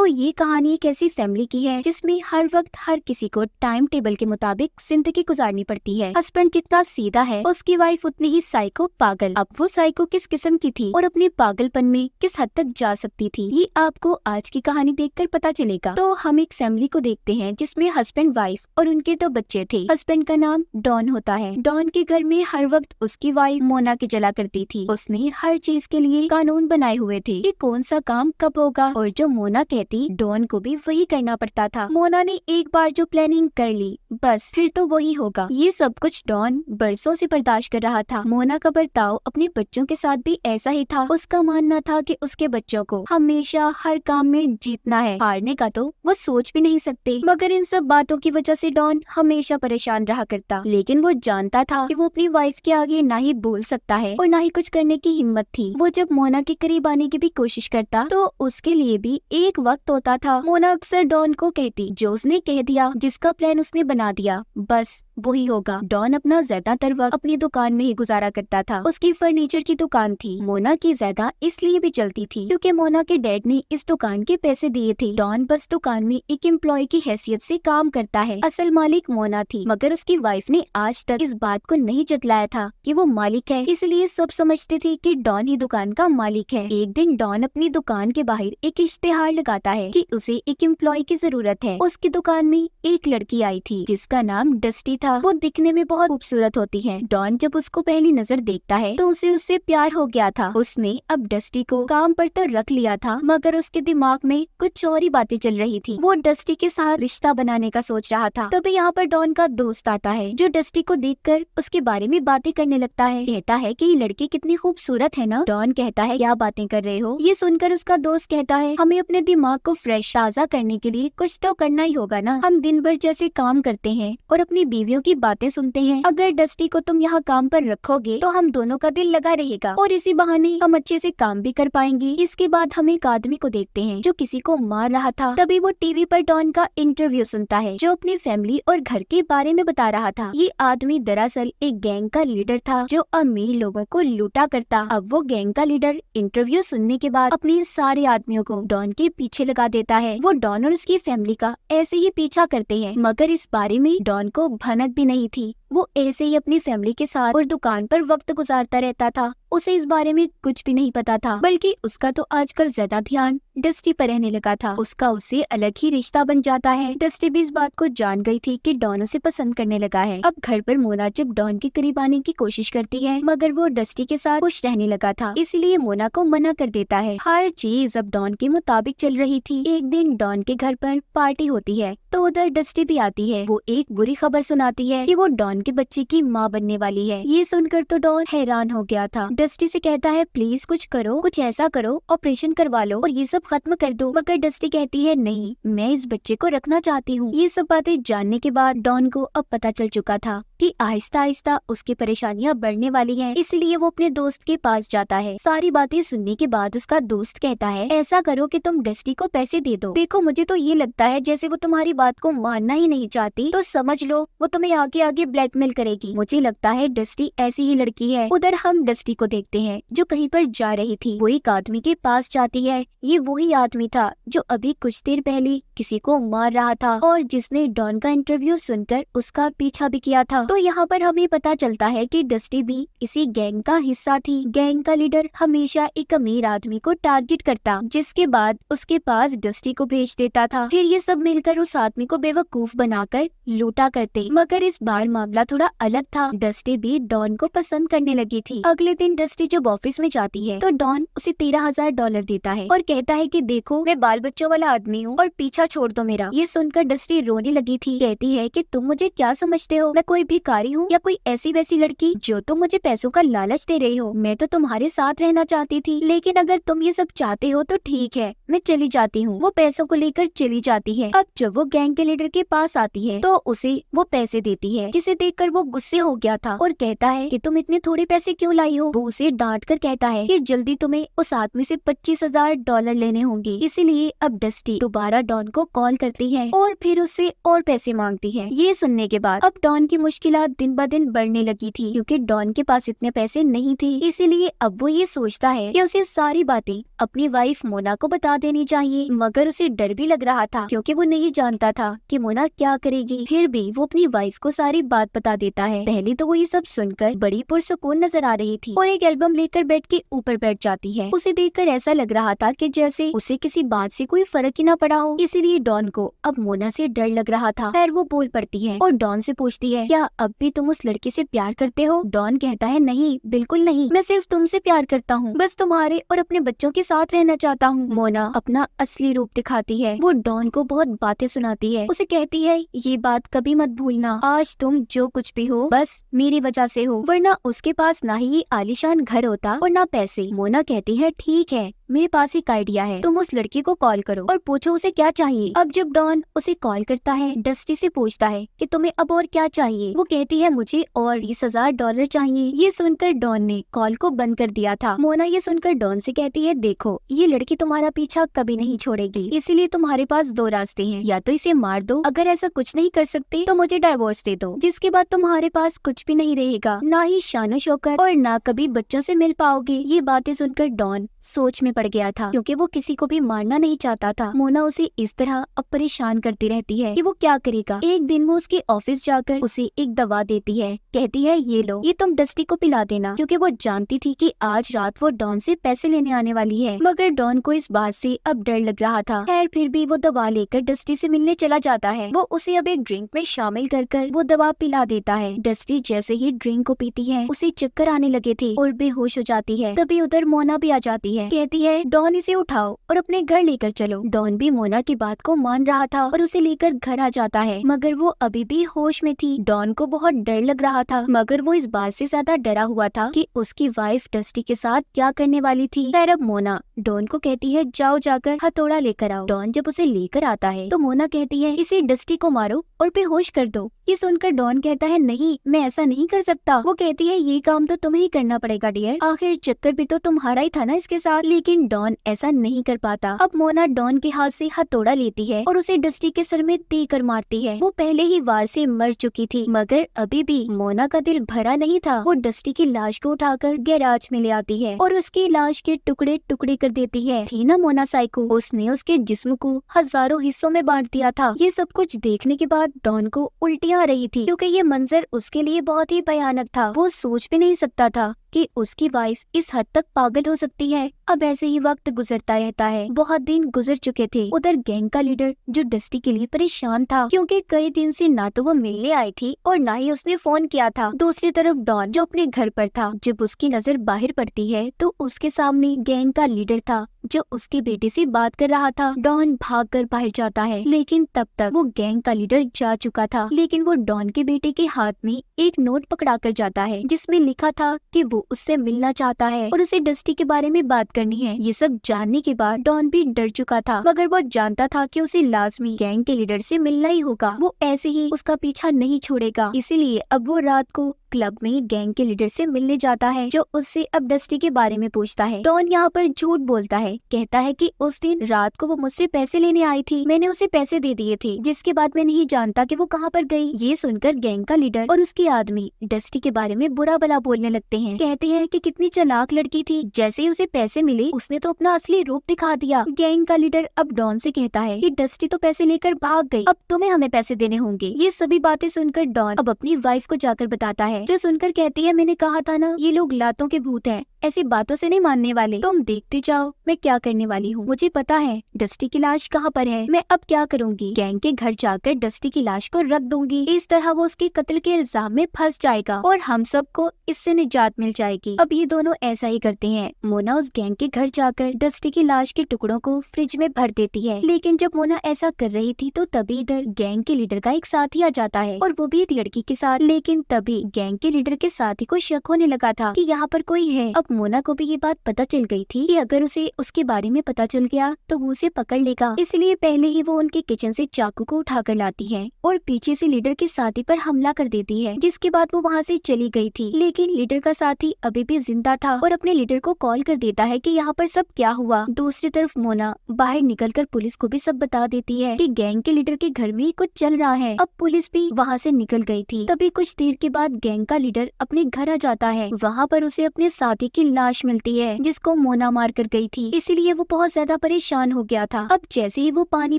तो ये कहानी एक ऐसी फैमिली की है जिसमें हर वक्त हर किसी को टाइम टेबल के मुताबिक जिंदगी गुजारनी पड़ती है। हस्बैंड जितना सीधा है उसकी वाइफ उतनी ही साइको पागल। अब वो साइको किस किस्म की थी और अपने पागलपन में किस हद तक जा सकती थी, ये आपको आज की कहानी देखकर पता चलेगा। तो हम एक फैमिली को देखते हैं जिसमें हस्बैंड, वाइफ और उनके 2 बच्चे थे। हस्बैंड का नाम डॉन होता है। डॉन के घर में हर वक्त उसकी वाइफ मोना की जला करती थी। उसने हर चीज के लिए कानून बनाए हुए थे कि कौन सा काम कब होगा, और जो मोना कहती डॉन को भी वही करना पड़ता था। मोना ने एक बार जो प्लानिंग कर ली बस फिर तो वही होगा। ये सब कुछ डॉन बरसों से बर्दाश्त कर रहा था। मोना का बर्ताव अपने बच्चों के साथ भी ऐसा ही था। उसका मानना था कि उसके बच्चों को हमेशा हर काम में जीतना है, हारने का तो वो सोच भी नहीं सकते। मगर इन सब बातों की वजह से डॉन हमेशा परेशान रहा करता। लेकिन वो जानता था कि वो अपनी वाइफ के आगे ना ही बोल सकता है और ना ही कुछ करने की हिम्मत थी। वो जब मोना के करीब आने की भी कोशिश करता तो उसके लिए भी एक वक्त होता था। मोना अक्सर डॉन को कहती, जो उसने कह दिया, जिसका प्लान उसने बना दिया, बस वही होगा। डॉन अपना ज्यादातर वक्त अपनी दुकान में ही गुजारा करता था। उसकी फर्नीचर की दुकान थी। मोना की ज्यादा इसलिए भी चलती थी क्योंकि मोना के डैड ने इस दुकान के पैसे दिए थे। डॉन बस दुकान में एक एम्प्लॉय की हैसियत से काम करता है। असल मालिक मोना थी, मगर उसकी वाइफ ने आज तक इस बात को नहीं जतलाया था कि वो मालिक है, इसलिए सब समझते थे कि डॉन ही दुकान का मालिक है। एक दिन डॉन अपनी दुकान के बाहर एक इश्तेहार लगाता है कि उसे एक एम्प्लॉय की जरूरत है। उसकी दुकान में एक लड़की आई थी जिसका नाम डस्टी था। वो दिखने में बहुत खूबसूरत होती है। डॉन जब उसको पहली नजर देखता है तो उसे उससे प्यार हो गया था। उसने अब डस्टी को काम पर तो रख लिया था, मगर उसके दिमाग में कुछ और ही बातें चल रही थी। वो डस्टी के साथ रिश्ता बनाने का सोच रहा था। तभी यहाँ पर डॉन का दोस्त आता है जो डस्टी को देखकर उसके बारे में बातें करने लगता है। कहता है कि ये लड़की कितनी खूबसूरत है ना। डॉन कहता है, क्या बातें कर रहे हो। ये सुनकर उसका दोस्त कहता है, हमें अपने दिमाग को फ्रेश ताजा करने के लिए कुछ तो करना ही होगा ना। हम दिन भर जैसे काम करते हैं और अपनी बीवियों की बातें सुनते हैं। अगर डस्टी को तुम यहाँ काम पर रखोगे तो हम दोनों का दिल लगा रहेगा और इसी बहाने हम अच्छे से काम भी कर पाएंगे। इसके बाद हम एक आदमी को देखते हैं जो किसी को मार रहा था। तभी वो टीवी पर डॉन का इंटरव्यू सुनता है जो अपनी फैमिली और घर के बारे में बता रहा था। ये आदमी दरअसल एक गैंग का लीडर था जो अमीर लोगों को लूटा करता। अब वो गैंग का लीडर इंटरव्यू सुनने के बाद अपने सारे आदमियों को डॉन के पीछे लगा देता है। वो डॉन और उसकी फैमिली का ऐसे ही पीछा करते हैं, मगर इस बारे में डॉन को भनक भी नहीं थी। वो ऐसे ही अपनी फैमिली के साथ और दुकान पर वक्त गुजारता रहता था। उसे इस बारे में कुछ भी नहीं पता था, बल्कि उसका तो आजकल ज्यादा ध्यान डस्टी पर रहने लगा था। उसका उससे अलग ही रिश्ता बन जाता है। डस्टी भी इस बात को जान गई थी कि डॉन उसे पसंद करने लगा है। अब घर पर मोना जब डॉन के करीब आने की कोशिश करती है, मगर वो डस्टी के साथ खुश रहने लगा था, इसलिए मोना को मना कर देता है। हर चीज अब डॉन के मुताबिक चल रही थी। एक दिन डॉन के घर पर पार्टी होती है तो उधर डस्टी भी आती है। वो एक बुरी खबर सुनाती है कि वो डॉन के बच्चे की माँ बनने वाली है। ये सुनकर तो डॉन हैरान हो गया था। डस्टी से कहता है, प्लीज कुछ करो, कुछ ऐसा करो, ऑपरेशन करवा लो और ये सब खत्म कर दो। मगर डस्टी कहती है, नहीं, मैं इस बच्चे को रखना चाहती हूँ। ये सब बातें जानने के बाद डॉन को अब पता चल चुका था कि आहिस्ता आहिस्ता उसकी परेशानियां बढ़ने वाली हैं, इसलिए वो अपने दोस्त के पास जाता है। सारी बातें सुनने के बाद उसका दोस्त कहता है, ऐसा करो कि तुम डस्टी को पैसे दे दो। देखो, मुझे तो ये लगता है जैसे वो तुम्हारी बात को मानना ही नहीं चाहती, तो समझ लो वो तुम्हें आगे आगे ब्लैकमेल करेगी। मुझे लगता है डस्टी ऐसी ही लड़की है। उधर हम डस्टी को देखते हैं जो कहीं पर जा रही थी। वो एक आदमी के पास जाती है। ये वही आदमी था जो अभी कुछ देर पहले किसी को मार रहा था और जिसने डॉन का इंटरव्यू सुनकर उसका पीछा भी किया था। तो यहाँ पर हमें पता चलता है कि डस्टी भी इसी गैंग का हिस्सा थी। गैंग का लीडर हमेशा एक अमीर आदमी को टारगेट करता, जिसके बाद उसके पास डस्टी को भेज देता था। फिर ये सब मिलकर उस आदमी को बेवकूफ बनाकर लूटा करते। मगर इस बार मामला थोड़ा अलग था। डस्टी भी डॉन को पसंद करने लगी थी। अगले दिन डस्टी जब ऑफिस में जाती है तो डॉन उसे $13,000 देता है और कहता है कि देखो, मैं बाल बच्चों वाला आदमी हूँ और पीछा छोड़ दो मेरा। ये सुनकर डस्टी रोने लगी थी। कहती है कि तुम मुझे क्या समझते हो, मैं कोई भिखारी हूँ या कोई ऐसी वैसी लड़की जो तुम मुझे पैसों का लालच दे रही हो। मैं तो तुम्हारे साथ रहना चाहती थी, लेकिन अगर तुम ये सब चाहते हो तो ठीक है, मैं चली जाती हूँ। वो पैसों को लेकर चली जाती है। अब जब वो गैंग के लीडर के पास आती है तो उसे वो पैसे देती है, जिसे देखकर वो गुस्से हो गया था और कहता है कि तुम इतने थोड़े पैसे क्यों लाई हो। वो उसे डांट कर कहता है कि जल्दी तुम्हें उस आदमी से $25,000 लेने होंगे। इसीलिए अब डस्टी दोबारा डॉन को कॉल करती है और फिर उससे और पैसे मांगती है। ये सुनने के बाद अब डॉन की मुश्किलात दिन ब दिन बढ़ने लगी थी, क्योंकि डॉन के पास इतने पैसे नहीं थे। इसीलिए अब वो ये सोचता है कि उसे सारी बातें अपनी वाइफ मोना को बता देनी चाहिए, मगर उसे डर भी लग रहा था क्योंकि वो नहीं जानता था कि मोना क्या करेगी। फिर भी वो अपनी वाइफ को सारी बात बता देता है। पहले तो वो ये सब सुनकर बड़ी पुरसुकून नजर आ रही थी और एक एल्बम लेकर बेड के ऊपर बैठ जाती है। उसे देखकर ऐसा लग रहा था कि जैसे उसे किसी बात से कोई फर्क ही ना पड़ा हो। इसीलिए डॉन को अब मोना से डर लग रहा था। खैर वो बोल पड़ती है और डॉन से पूछती है, क्या अब भी तुम उस लड़के से प्यार करते हो? डॉन कहता है, नहीं, बिल्कुल नहीं, मैं सिर्फ तुमसे प्यार करता हूँ, बस तुम्हारे और अपने बच्चों के साथ रहना चाहता हूँ। मोना अपना असली रूप दिखाती है। वो डॉन को बहुत बातें सुनाती है। उसे कहती है, ये बात कभी मत भूलना, आज तुम जो कुछ भी हो बस मेरी वजह से हो, वरना उसके पास ना ही ये आलीशान घर होता और ना पैसे। मोना कहती है, ठीक है, मेरे पास एक आइडिया है, तुम उस लड़की को कॉल करो और पूछो उसे क्या चाहिए। अब जब डॉन उसे कॉल करता है, डस्टी से पूछता है कि तुम्हें अब और क्या चाहिए। वो कहती है, मुझे और $20,000 चाहिए। ये सुनकर डॉन ने कॉल को बंद कर दिया था। मोना ये सुनकर डॉन से कहती है, देखो ये लड़की तुम्हारा पीछा कभी नहीं छोड़ेगी, इसीलिए तुम्हारे पास दो रास्ते हैं, या तो इसे मार दो, अगर ऐसा कुछ नहीं कर सकते तो मुझे डाइवोर्स दे दो, जिसके बाद तुम्हारे पास कुछ भी नहीं रहेगा, ना ही शानो शौकत और ना कभी बच्चों से मिल पाओगे। ये बातें सुनकर डॉन सोच में पड़ गया था, क्योंकि वो किसी को भी मारना नहीं चाहता था। मोना उसे इस तरह अब परेशान करती रहती है कि वो क्या करेगा। एक दिन वो उसके ऑफिस जाकर उसे एक दवा देती है, कहती है, ये लो, ये तुम डस्टी को पिला देना, क्योंकि वो जानती थी कि आज रात वो डॉन से पैसे लेने आने वाली है। मगर डॉन को इस बात से अब डर लग रहा था। खैर फिर भी वो दवा लेकर डस्टी से मिलने चला जाता है। वो उसे अब एक ड्रिंक में शामिल कर वो दवा पिला देता है। डस्टी जैसे ही ड्रिंक को पीती है, उसे चक्कर आने लगे थे और बेहोश हो जाती है। तभी उधर मोना भी आ जाती है, कहती है, डॉन इसे उठाओ और अपने घर लेकर चलो। डॉन भी मोना की बात को मान रहा था और उसे लेकर घर आ जाता है, मगर वो अभी भी होश में थी। डॉन को बहुत डर लग रहा था, मगर वो इस बात से ज्यादा डरा हुआ था कि उसकी वाइफ डस्टी के साथ क्या करने वाली थी। खैर अब मोना डॉन को कहती है, जाओ जाकर हथौड़ा लेकर आओ। डॉन जब उसे लेकर आता है तो मोना कहती है, इसे डस्टी को मारो और बेहोश कर दो। ये सुनकर डॉन कहता है, नहीं, मैं ऐसा नहीं कर सकता। वो कहती है, ये काम तो तुम्हें ही करना पड़ेगा डियर, आखिर चक्कर भी तो तुम्हारा ही था ना इसके साथ। लेकिन डॉन ऐसा नहीं कर पाता। अब मोना डॉन के हाथ से हथौड़ा लेती है और उसे डस्टी के सर में देकर मारती है। वो पहले ही वार से मर चुकी थी, मगर अभी भी मोना का दिल भरा नहीं था। वो डस्टी की लाश को उठाकर गैराज में ले आती है और उसकी लाश के टुकड़े टुकड़े कर देती है। थी ना मोना साइको, उसने उसके जिस्म को हजारों हिस्सों में बांट दिया था। ये सब कुछ देखने के बाद डॉन को उल्टियाँ आ रही थी, क्योंकि ये मंजर उसके लिए बहुत ही भयानक था। वो सोच भी नहीं सकता था कि उसकी वाइफ इस हद तक पागल हो सकती है। अब ऐसे ही वक्त गुजरता रहता है। बहुत दिन गुजर चुके थे। उधर गैंग का लीडर जो डस्टी के लिए परेशान था, क्योंकि कई दिन से ना तो वो मिलने आई थी और ना ही उसने फोन किया था। दूसरी तरफ डॉन जो अपने घर पर था, जब उसकी नजर बाहर पड़ती है तो उसके सामने गैंग का लीडर था जो उसके बेटे से बात कर रहा था। डॉन भागकर बाहर जाता है, लेकिन तब तक वो गैंग का लीडर जा चुका था। लेकिन वो डॉन के बेटे के हाथ में एक नोट पकड़ा कर जाता है, जिसमें लिखा था कि वो उससे मिलना चाहता है और उसे डस्टी के बारे में बात करनी है। ये सब जानने के बाद डॉन भी डर चुका था, मगर वो जानता था कि उसे लाजमी गैंग के लीडर से मिलना ही होगा। वो ऐसे ही उसका पीछा नहीं छोड़ेगा। इसीलिए अब वो रात को क्लब में गैंग के लीडर से मिलने जाता है, जो उससे अब डस्टी के बारे में पूछता है। डॉन यहाँ पर झूठ बोलता है, कहता है कि उस दिन रात को वो मुझसे पैसे लेने आई थी, मैंने उसे पैसे दे दिए थे, जिसके बाद मैं नहीं जानता कि वो कहाँ पर गई। ये सुनकर गैंग का लीडर और उसके आदमी डस्टी के बारे में बुरा भला बोलने लगते हैं। कहते हैं कि कितनी चालाक लड़की थी, जैसे ही उसे पैसे मिले उसने तो अपना असली रूप दिखा दिया। गैंग का लीडर अब डॉन से कहता है कि डस्टी तो पैसे लेकर भाग गई, अब तुम्हें हमें पैसे देने होंगे। ये सभी बातें सुनकर डॉन अब अपनी वाइफ को जाकर बताता है, जो सुनकर कहती है, मैंने कहा था ना, ये लोग लातों के भूत हैं, ऐसी बातों से नहीं मानने वाले। तुम देखते जाओ मैं क्या करने वाली हूँ। मुझे पता है डस्टी की लाश कहाँ पर है। मैं अब क्या करूँगी, गैंग के घर जाकर डस्टी की लाश को रख दूंगी। इस तरह वो उसके कत्ल के इल्जाम में फंस जाएगा और हम सबको इससे निजात मिल जाएगी। अब ये दोनों ऐसा ही करते हैं। मोना उस गैंग के घर जाकर डस्टी की लाश के टुकड़ों को फ्रिज में भर देती है। लेकिन जब मोना ऐसा कर रही थी तो तभी इधर गैंग के लीडर का एक साथी आ जाता है, और वो भी एक लड़की के साथ। लेकिन तभी गैंग के लीडर के साथी को शक होने लगा था कि यहाँ पर कोई है। अब अब मोना को भी ये बात पता चल गई थी कि अगर उसे उसके बारे में पता चल गया तो वो उसे पकड़ लेगा, इसलिए पहले ही वो उनके किचन से चाकू को उठाकर लाती है और पीछे से लीडर के साथी पर हमला कर देती है, जिसके बाद वो वहाँ से चली गई थी। लेकिन लीडर का साथी अभी भी जिंदा था और अपने लीडर को कॉल कर देता है कि यहाँ पर सब क्या हुआ। दूसरी तरफ मोना बाहर निकलकर पुलिस को भी सब बता देती है कि गैंग के लीडर के घर में कुछ चल रहा है। अब पुलिस भी वहाँ से निकल गई थी। तभी कुछ देर के बाद गैंग का लीडर अपने घर आ जाता है। वहाँ पर उसे अपने साथी की लाश मिलती है जिसको मोना मार कर गई थी, इसीलिए वो बहुत ज्यादा परेशान हो गया था। अब जैसे ही वो पानी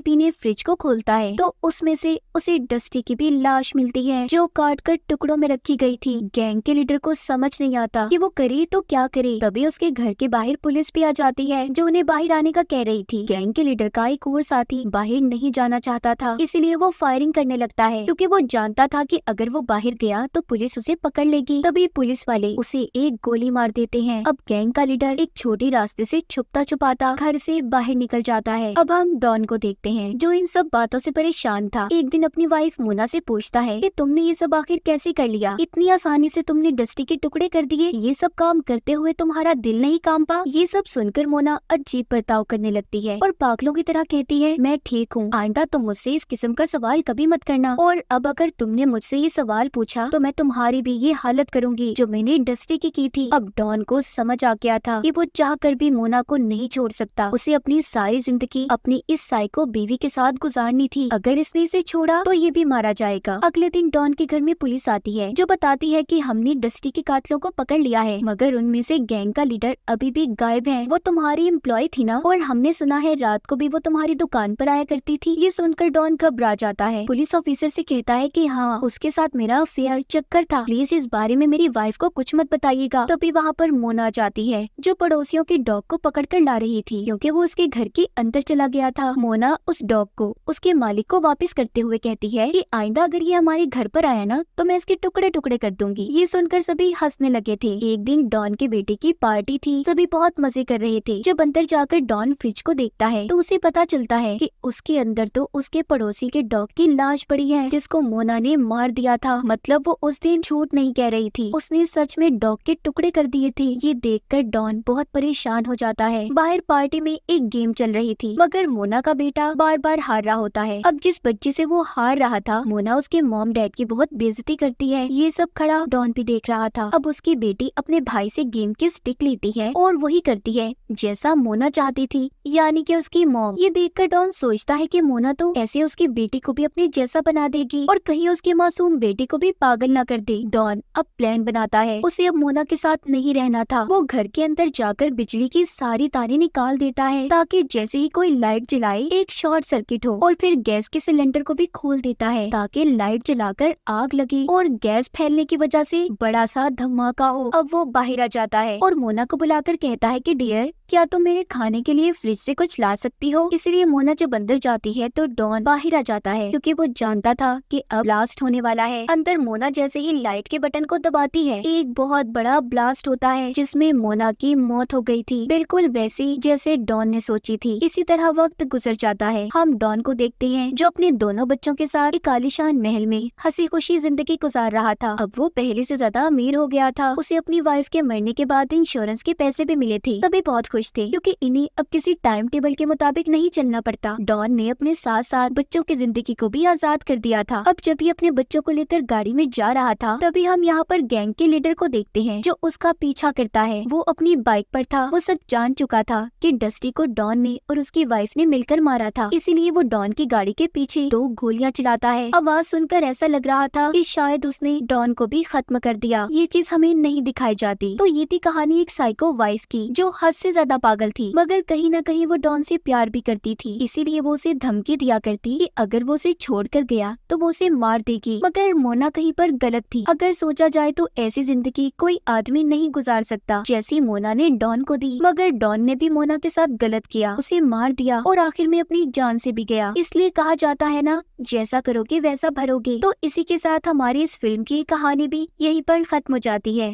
पीने फ्रिज को खोलता है तो उसमें से उसे डस्टी की भी लाश मिलती है जो काट कर टुकड़ों में रखी गई थी। गैंग के लीडर को समझ नहीं आता कि वो करे तो क्या करे। तभी उसके घर के बाहर पुलिस भी आ जाती है जो उन्हें बाहर आने का कह रही थी। गैंग के लीडर का एक और साथी बाहर नहीं जाना चाहता था, इसीलिए वो फायरिंग करने लगता है क्योंकि वो जानता था कि अगर वो बाहर गया तो पुलिस उसे पकड़ लेगी। तभी पुलिस वाले उसे एक गोली मार देते हैं। अब गैंग का लीडर एक छोटे रास्ते से छुपता छुपाता घर से बाहर निकल जाता है। अब हम डॉन को देखते हैं जो इन सब बातों से परेशान था। एक दिन अपनी वाइफ मोना से पूछता है कि तुमने ये सब आखिर कैसे कर लिया, इतनी आसानी से तुमने डस्टी के टुकड़े कर दिए, ये सब काम करते हुए तुम्हारा दिल नहीं काम पा। ये सब सुनकर मोना अजीब बर्ताव करने लगती है और पागलों की तरह कहती है मैं ठीक हूँ, आइंदा तुम मुझसे इस किस्म का सवाल कभी मत करना, और अब अगर तुमने मुझसे ये सवाल पूछा तो मैं तुम्हारी भी ये हालत करूंगी जो मैंने डस्टी की थी। अब डॉन को समझ आ गया था कि वो चाह कर भी मोना को नहीं छोड़ सकता, उसे अपनी सारी जिंदगी अपनी इस साइको बीवी के साथ गुजारनी थी। अगर इसने इसे छोड़ा तो ये भी मारा जाएगा। अगले दिन डॉन के घर में पुलिस आती है जो बताती है कि हमने डस्टी के कातलों को पकड़ लिया है, मगर उनमें से गैंग का लीडर अभी भी गायब है। वो तुम्हारी एम्प्लॉय थी ना, और हमने सुना है रात को भी वो तुम्हारी दुकान पर आया करती थी। ये सुनकर डॉन घबरा जाता है। पुलिस ऑफिसर से कहता है कि हाँ, उसके साथ मेरा अफेयर चक्कर था, प्लीज इस बारे में मेरी वाइफ को कुछ मत बताइएगा। तभी वहाँ पर मोना जाती है जो पड़ोसियों के डॉग को पकड़ कर ला रही थी क्योंकि वो उसके घर के अंदर चला गया था। मोना उस डॉग को उसके मालिक को वापस करते हुए कहती है कि आइंदा अगर ये हमारे घर पर आया ना तो मैं इसके टुकड़े टुकड़े कर दूंगी। ये सुनकर सभी हंसने लगे थे। एक दिन डॉन के बेटे की पार्टी थी, सभी बहुत मजे कर रहे थे। जब अंदर जाकर डॉन फ्रिज को देखता है तो उसे पता चलता है कि उसके अंदर तो उसके पड़ोसी के डॉग की लाश पड़ी है जिसको मोना ने मार दिया था। मतलब वो उस दिन झूठ नहीं कह रही थी, उसने सच में डॉग के टुकड़े कर दिए थे। ये देखकर डॉन बहुत परेशान हो जाता है। बाहर पार्टी में एक गेम चल रही थी मगर मोना का बेटा बार बार हार रहा होता है। अब जिस बच्चे से वो हार रहा था मोना उसके मॉम डैड की बहुत बेइज्जती करती है। ये सब खड़ा डॉन भी देख रहा था। अब उसकी बेटी अपने भाई से गेम की स्टिक लेती है और वही करती है जैसा मोना चाहती थी, यानी कि उसकी मॉम। ये देखकर डॉन सोचता है कि मोना तो ऐसे उसकी बेटी को भी अपने जैसा बना देगी और कहीं उसके मासूम बेटी को भी पागल न कर दे। डॉन अब प्लान बनाता है, उसे अब मोना के साथ नहीं रहना था। वो घर के अंदर जाकर बिजली की सारी तारें निकाल देता है ताकि जैसे ही कोई लाइट जलाए एक शॉर्ट सर्किट हो, और फिर गैस के सिलेंडर को भी खोल देता है ताकि लाइट जलाकर आग लगे और गैस फैलने की वजह से बड़ा सा धमाका हो। अब वो बाहर आ जाता है और मोना को बुलाकर कहता है कि डियर, क्या तुम मेरे खाने के लिए फ्रिज से कुछ ला सकती हो। इसलिए मोना जब अंदर जाती है तो डॉन बाहर आ जाता है क्योंकि वो जानता था कि अब ब्लास्ट होने वाला है। अंदर मोना जैसे ही लाइट के बटन को दबाती है एक बहुत बड़ा ब्लास्ट होता है जिसमें मोना की मौत हो गई थी, बिल्कुल वैसी जैसे डॉन ने सोची थी। इसी तरह वक्त गुजर जाता है। हम डॉन को देखते हैं जो अपने दोनों बच्चों के साथ एक आलीशान महल में हंसी खुशी जिंदगी गुजार रहा था। अब वो पहले से ज्यादा अमीर हो गया था। उसे अपनी वाइफ के मरने के बाद इंश्योरेंस के पैसे भी मिले थे। सभी बहुत खुश थे क्योंकि इन्हें अब किसी टाइम टेबल के मुताबिक नहीं चलना पड़ता। डॉन ने अपने साथ साथ बच्चों की जिंदगी को भी आजाद कर दिया था। अब जब ये अपने बच्चों को लेकर गाड़ी में जा रहा था तभी हम यहाँ पर गैंग के लीडर को देखते हैं जो उसका पीछा करता है। वो अपनी बाइक पर था। वो सब जान चुका था कि डस्टी को डॉन ने और उसकी वाइफ ने मिलकर मारा था, इसीलिए वो डॉन की गाड़ी के पीछे 2 गोलियां चलाता है। आवाज सुनकर ऐसा लग रहा था कि शायद उसने डॉन को भी खत्म कर दिया। ये चीज हमें नहीं दिखाई जाती। तो ये थी कहानी एक साइको वाइफ की जो हद से ज्यादा पागल थी, मगर कहीं न कहीं वो डॉन से प्यार भी करती थी। इसीलिए वो उसे धमकी दिया करती कि अगर वो उसे छोड़कर गया तो वो उसे मार देगी। मगर मोना कहीं पर गलत थी। अगर सोचा जाए तो ऐसी जिंदगी कोई आदमी नहीं गुजार सकता जैसी मोना ने डॉन को दी। मगर डॉन ने भी मोना के साथ गलत किया, उसे मार दिया और आखिर में अपनी जान से भी गया। इसलिए कहा जाता है ना, जैसा करोगे वैसा भरोगे। तो इसी के साथ हमारी इस फिल्म की कहानी भी यहीं पर खत्म हो जाती है।